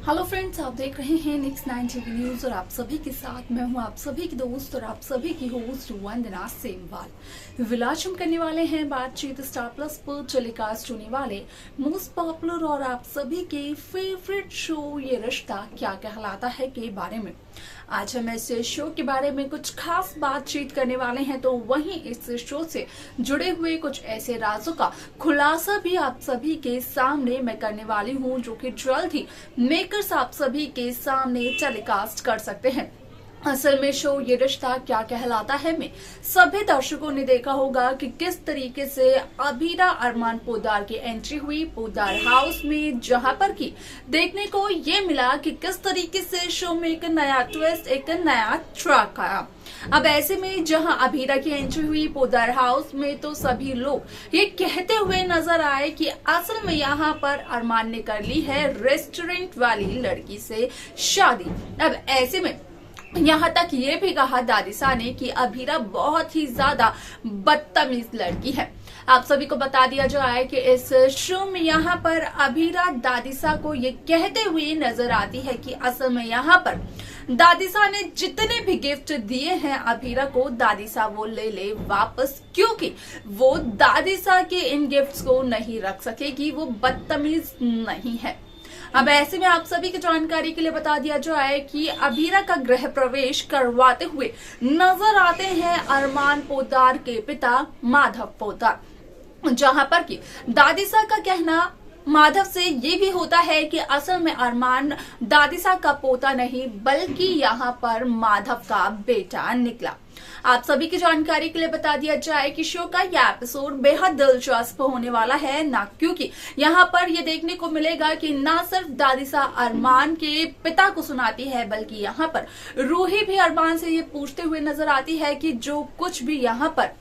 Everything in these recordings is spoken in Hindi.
हेलो फ्रेंड्स, आप देख रहे हैं नेक्स्ट 9 टीवी न्यूज और आप सभी के साथ मैं हूं आप सभी की दोस्त और आप सभी की होस्ट वंदना सेमवाल। विलास हम करने वाले हैं बातचीत स्टार प्लस पर टेलीकास्ट होने वाले मोस्ट पॉपुलर और आप सभी के फेवरेट शो ये रिश्ता क्या कहलाता है के बारे में। आज हम इस शो के बारे में कुछ खास बातचीत करने वाले हैं, तो वहीं इस शो से जुड़े हुए कुछ ऐसे राजों का खुलासा भी आप सभी के सामने मैं करने वाली हूं, जो कि जल्द ही मेकर्स आप सभी के सामने टेलीकास्ट कर सकते हैं। असल में शो ये रिश्ता क्या कहलाता है में सभी दर्शकों ने देखा होगा कि किस तरीके से अभीरा अरमान पोद्दार की एंट्री हुई पोद्दार हाउस में, जहां पर की देखने को ये मिला कि किस तरीके से शो में एक नया ट्विस्ट, एक नया ट्रैक आया। अब ऐसे में जहां अभीरा की एंट्री हुई पोद्दार हाउस में, तो सभी लोग ये कहते हुए नजर आए कि असल में यहाँ पर अरमान ने कर ली है रेस्टोरेंट वाली लड़की से शादी। अब ऐसे में यहाँ तक ये भी कहा दादिसा ने कि अभीरा बहुत ही ज्यादा बदतमीज लड़की है। आप सभी को बता दिया जाए कि इस शो में यहाँ पर अभीरा दादिसा को ये कहते हुए नजर आती है कि असल में यहाँ पर दादिसा ने जितने भी गिफ्ट दिए हैं अभीरा को, दादिसा वो ले ले वापस, क्योंकि वो दादिसा के इन गिफ्ट्स को नहीं रख सकेगी, वो बदतमीज नहीं है। अब ऐसे में आप सभी की जानकारी के लिए बता दिया जाए कि अभीरा का गृह प्रवेश करवाते हुए नजर आते हैं अरमान पोद्दार के पिता माधव पोद्दार, जहां पर कि दादिसा का कहना माधव से ये भी होता है कि असल में अरमान दादिसा का पोता नहीं बल्कि यहाँ पर माधव का बेटा निकला। आप सभी की जानकारी के लिए बता दिया जाए कि शो का यह एपिसोड बेहद दिलचस्प होने वाला है, ना क्योंकि यहाँ पर ये देखने को मिलेगा कि ना सिर्फ दादिसा अरमान के पिता को सुनाती है, बल्कि यहाँ पर रूही भी अरमान से ये पूछते हुए नजर आती है कि जो कुछ भी यहाँ पर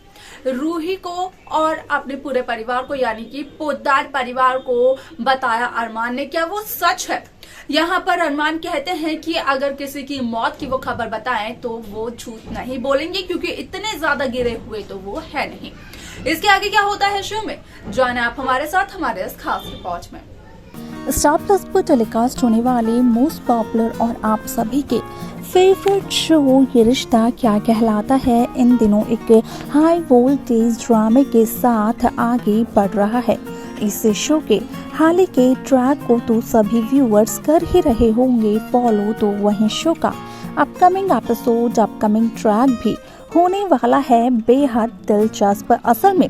रूही को और अपने पूरे परिवार को यानी कि पोद्दार परिवार को बताया अरमान ने, क्या वो सच है। यहाँ पर अरमान कहते हैं कि अगर किसी की मौत की वो खबर बताएं तो वो झूठ नहीं बोलेंगे, क्योंकि इतने ज्यादा गिरे हुए तो वो है नहीं। इसके आगे क्या होता है शो में, जाने आप हमारे साथ हमारे इस खास रिपोर्ट में। स्टार प्लस पर टेलीकास्ट होने वाले मोस्ट पॉपुलर और आप सभी के फेवरेट शो ये रिश्ता क्या कहलाता है इन दिनों एक हाई वोल्टेज ड्रामे के साथ आगे बढ़ रहा है। इस शो के हाल ही के ट्रैक को तो सभी व्यूअर्स कर ही रहे होंगे फॉलो, तो वहीं शो का अपकमिंग एपिसोड, अपकमिंग ट्रैक भी होने वाला है बेहद दिलचस्प। असल में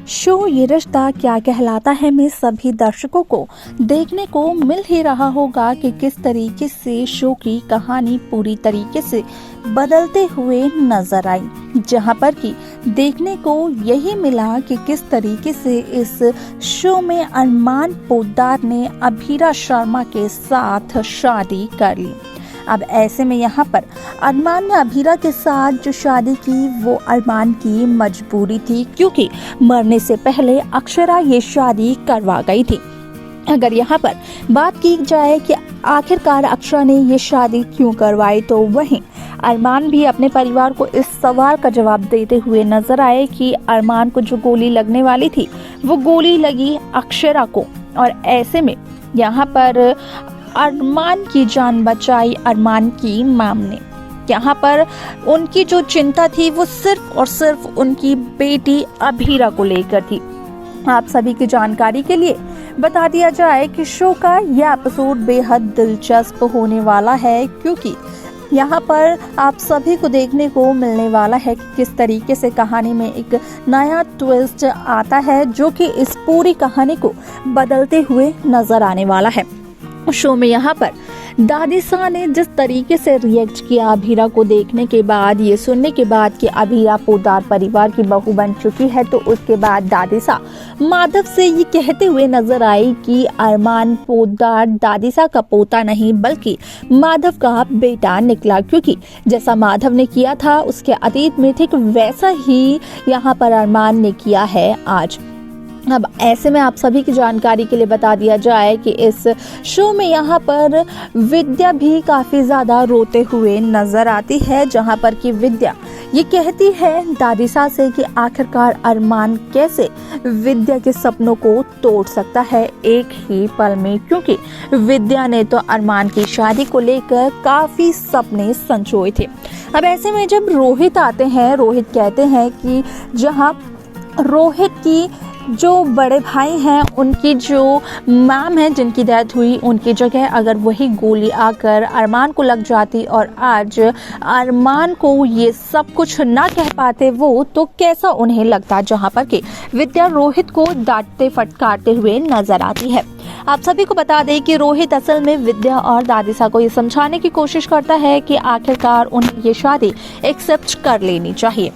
शो ये रिश्ता क्या कहलाता है में सभी दर्शकों को देखने को मिल ही रहा होगा कि किस तरीके से शो की कहानी पूरी तरीके से बदलते हुए नजर आई, जहां पर कि देखने को यही मिला कि किस तरीके से इस शो में अरमान पोद्दार ने अभीरा शर्मा के साथ शादी कर ली। अब ऐसे में यहाँ पर अरमान ने अभीरा के साथ जो शादी की वो अरमान की मजबूरी थी, क्योंकि मरने से पहले अक्षरा ये शादी करवा गई थी। अगर यहाँ पर बात की जाए कि आखिरकार अक्षरा ने ये शादी क्यों करवाई, तो वहीं अरमान भी अपने परिवार को इस सवाल का जवाब देते हुए नजर आए कि अरमान को जो गोली लगने वाली थी वो गोली लगी अक्षरा को, और ऐसे में यहाँ पर अरमान की जान बचाई अरमान की माम ने। यहाँ पर उनकी जो चिंता थी वो सिर्फ और सिर्फ उनकी बेटी अभीरा को लेकर थी। आप सभी की जानकारी के लिए बता दिया जाए कि शो का यह एपिसोड बेहद दिलचस्प होने वाला है, क्योंकि यहाँ पर आप सभी को देखने को मिलने वाला है कि किस तरीके से कहानी में एक नया ट्विस्ट आता है, जो कि इस पूरी कहानी को बदलते हुए नजर आने वाला है। शो में यहाँ पर दादिसा ने जिस तरीके से रिएक्ट किया अभीरा को देखने के बाद, ये सुनने के बाद कि अभीरा पोद्दार परिवार की बहू बन चुकी है, तो उसके बाद दादिसा माधव से ये कहते हुए नजर आई कि अरमान पोद्दार दादिसा का पोता नहीं बल्कि माधव का बेटा निकला, क्योंकि जैसा माधव ने किया था उसके अतीत में ठीक वैसा ही यहाँ पर अरमान ने किया है आज। अब ऐसे में आप सभी की जानकारी के लिए बता दिया जाए कि इस शो में यहाँ पर विद्या भी काफ़ी ज़्यादा रोते हुए नज़र आती है, जहाँ पर कि विद्या ये कहती है दादिसा से कि आखिरकार अरमान कैसे विद्या के सपनों को तोड़ सकता है एक ही पल में, क्योंकि विद्या ने तो अरमान की शादी को लेकर काफी सपने संजोए थे। अब ऐसे में जब रोहित आते हैं, रोहित कहते हैं कि जहां रोहित की जो बड़े भाई हैं, उनकी जो मैम है जिनकी डेथ हुई, उनकी जगह अगर वही गोली आकर अरमान को लग जाती और आज अरमान को ये सब कुछ ना कह पाते वो, तो कैसा उन्हें लगता। जहां पर कि विद्या रोहित को डांटते फटकारते हुए नजर आती है। आप सभी को बता दें कि रोहित असल में विद्या और दादिसा को ये समझाने की कोशिश करता है कि आखिरकार उन्हें ये शादी एक्सेप्ट कर लेनी चाहिए।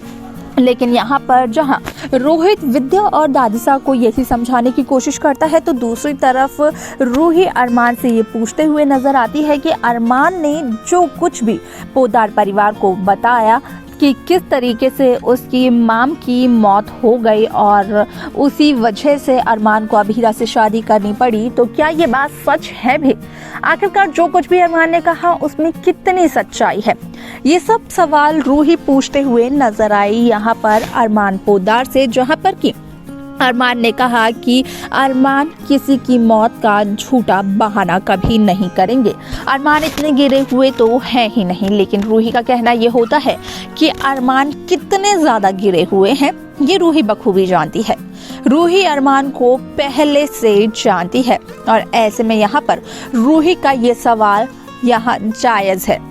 लेकिन यहाँ पर जहाँ रोहित विद्या और दादिसा को यही समझाने की कोशिश करता है, तो दूसरी तरफ रूही अरमान से ये पूछते हुए नजर आती है कि अरमान ने जो कुछ भी पोद्दार परिवार को बताया कि किस तरीके से उसकी माम की मौत हो गई और उसी वजह से अरमान को अभीरा से शादी करनी पड़ी, तो क्या ये बात सच है भी? आखिरकार जो कुछ भी अरमान ने कहा उसमें कितनी सच्चाई है? ये सब सवाल रूही पूछते हुए नजर आई यहाँ पर अरमान पोद्दार से, जहाँ पर कि अरमान ने कहा कि अरमान किसी की मौत का झूठा बहाना कभी नहीं करेंगे। अरमान इतने गिरे हुए तो है ही नहीं, लेकिन रूही का कहना ये होता है कि अरमान कितने ज्यादा गिरे हुए हैं ये रूही बखूबी जानती है। रूही अरमान को पहले से जानती है और ऐसे में यहाँ पर रूही का ये सवाल यहाँ जायज है।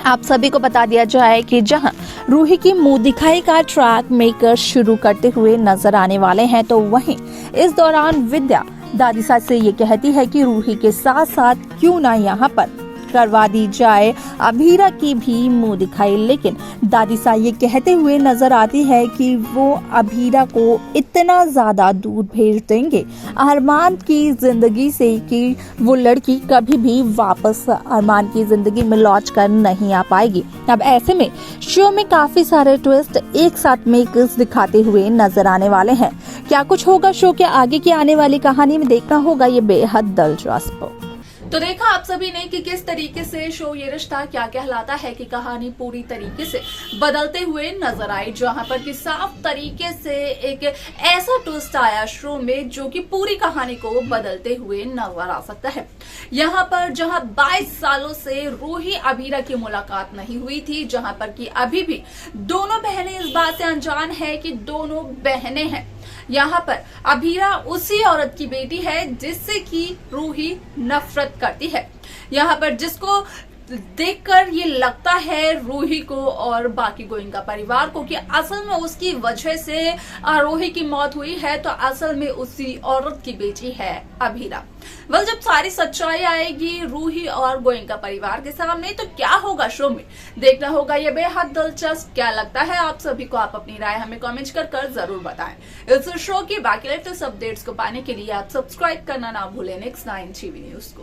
आप सभी को बता दिया जाए कि जहां रूही की मुंह दिखाई का ट्रैक मेकर शुरू करते हुए नजर आने वाले हैं, तो वहीं इस दौरान विद्या दादिसा से ये कहती है कि रूही के साथ साथ क्यों ना यहाँ पर करवा दी जाए अभीरा की भी मुंह दिखाई। लेकिन दादिसा ये कहते हुए नजर आती है कि वो अभीरा को इतना ज्यादा दूर भेज देंगे अरमान की जिंदगी से कि वो लड़की कभी भी वापस अरमान की जिंदगी में लौट कर नहीं आ पाएगी। अब ऐसे में शो में काफी सारे ट्विस्ट एक साथ मेकर्स दिखाते हुए नजर आने वाले हैं। क्या कुछ होगा शो के आगे की आने वाली कहानी में, देखना होगा ये बेहद दिलचस्प। तो देखा आप सभी ने कि किस तरीके से शो ये रिश्ता क्या कहलाता है की कहानी पूरी तरीके से बदलते हुए नजर आई, जहां पर कि साफ तरीके से एक ऐसा ट्विस्ट आया शो में जो कि पूरी कहानी को बदलते हुए नजर आ सकता है। यहाँ पर जहां 22 सालों से रूही अभीरा की मुलाकात नहीं हुई थी, जहां पर कि अभी भी दोनों बहनें इस बात से अनजान है कि दोनों बहनें हैं। यहाँ पर अभीरा उसी औरत की बेटी है जिससे कि रूही नफरत करती है। यहाँ पर जिसको देखकर ये लगता है रूही को और बाकी गोयनका परिवार को कि असल में उसकी वजह से रूही की मौत हुई है, तो असल में उसी औरत की बेटी है अभीरा। जब सारी सच्चाई आएगी रूही और गोयनका परिवार के सामने, तो क्या होगा शो में, देखना होगा ये बेहद दिलचस्प। क्या लगता है आप सभी को? आप अपनी राय हमें कमेंट कर जरूर बताएं। इस शो की बाकी लेटेस्ट अपडेट्स को पाने के लिए आप सब्सक्राइब करना ना भूलें Next 9 TV न्यूज को।